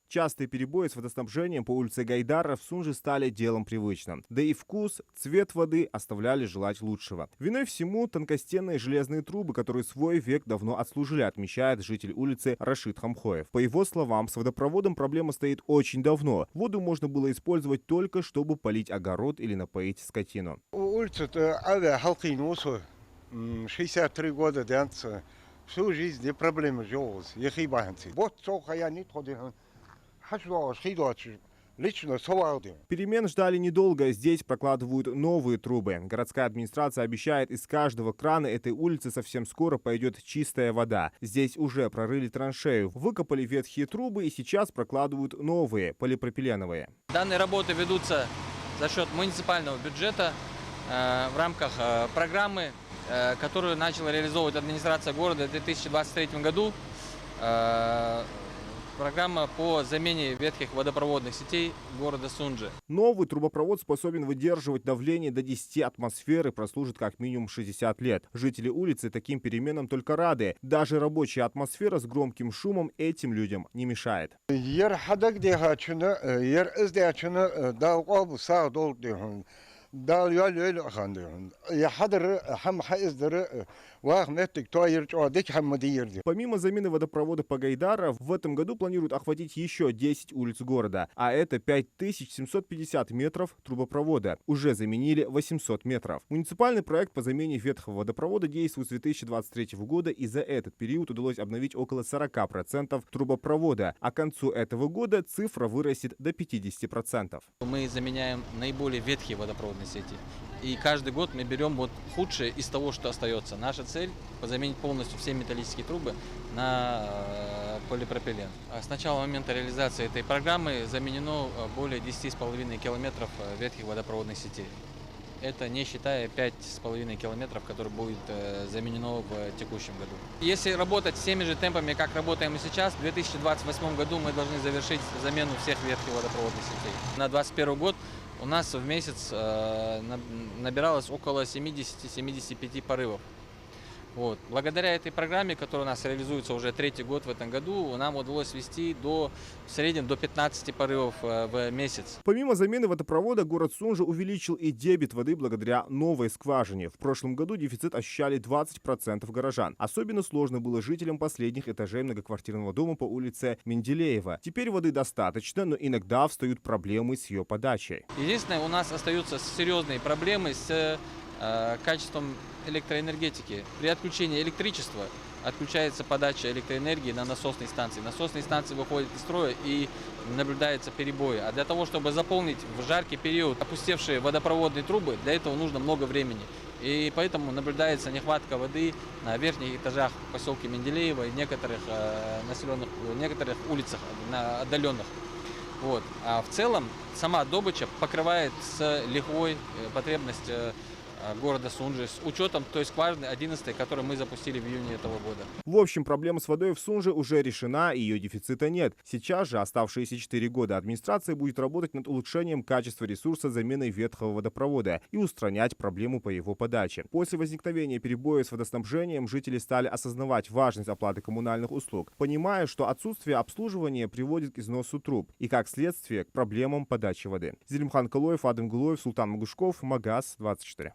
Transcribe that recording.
Частые перебои с водоснабжением по улице Гайдара в Сунже стали делом привычным. Да и вкус, цвет воды оставляли желать лучшего. Виной всему тонкостенные железные трубы, которые свой век давно отслужили, отмечает житель улицы Рашид Хамхоев. По его словам, с водопроводом проблема стоит очень давно. Воду можно было использовать только, чтобы полить огород или напоить скотину. Улица-то 63 года дянца. Всю жизнь не проблемы жаловались. Вот сколько я не ходил. Лично совал. Перемен ждали недолго. Здесь прокладывают новые трубы. Городская администрация обещает, из каждого крана этой улицы совсем скоро пойдет чистая вода. Здесь уже прорыли траншею, выкопали ветхие трубы и сейчас прокладывают новые, полипропиленовые. Данные работы ведутся за счет муниципального бюджета в рамках программы, которую начала реализовывать администрация города в 2023 году. Программа по замене ветхих водопроводных сетей города Сунжи. Новый трубопровод способен выдерживать давление до 10 атмосфер и прослужит как минимум 60 лет. Жители улицы таким переменам только рады. Даже рабочая атмосфера с громким шумом этим людям не мешает. Помимо замены водопровода по Гайдара, в этом году планируют охватить еще 10 улиц города, а это 5750 метров трубопровода. Уже заменили 800 метров. Муниципальный проект по замене ветхого водопровода действует с 2023 года, и за этот период удалось обновить около 40% трубопровода, а к концу этого года цифра вырастет до 50%. Мы заменяем наиболее ветхие водопроводные сети. И каждый год мы берем вот худшее из того, что остается. Наша цель – заменить полностью все металлические трубы на полипропилен. С начала момента реализации этой программы заменено более 10,5 километров ветхих водопроводных сетей. Это не считая 5,5 километров, которые будет заменено в текущем году. Если работать теми же темпами, как работаем и сейчас, в 2028 году мы должны завершить замену всех ветхих водопроводных сетей. На 2021 год у нас в месяц набиралось около 70-75 порывов. Вот. Благодаря этой программе, которая у нас реализуется уже третий год в этом году, нам удалось свести в среднем до 15 порывов в месяц. Помимо замены водопровода, город Сунжа увеличил и дебит воды благодаря новой скважине. В прошлом году дефицит ощущали 20% горожан. Особенно сложно было жителям последних этажей многоквартирного дома по улице Менделеева. Теперь воды достаточно, но иногда встают проблемы с ее подачей. Единственное, у нас остаются серьезные проблемы с качеством электроэнергетики. При отключении электричества отключается подача электроэнергии на насосной станции. Насосные станции выходят из строя и наблюдаются перебои. А для того, чтобы заполнить в жаркий период опустевшие водопроводные трубы, для этого нужно много времени. И поэтому наблюдается нехватка воды на верхних этажах поселка Менделеева и некоторых улицах отдаленных. Вот. А в целом сама добыча покрывает с лихвой потребность города Сунжи с учетом той скважины 11, которую мы запустили в июне этого года. В общем, проблема с водой в Сунже уже решена, и ее дефицита нет. Сейчас же оставшиеся 4 года администрация будет работать над улучшением качества ресурса заменой ветхого водопровода и устранять проблему по его подаче. После возникновения перебоя с водоснабжением жители стали осознавать важность оплаты коммунальных услуг, понимая, что отсутствие обслуживания приводит к износу труб и, как следствие, к проблемам подачи воды. Зелимхан Калоев, Адам Гулоев, Султан Магушков, Магаз 24.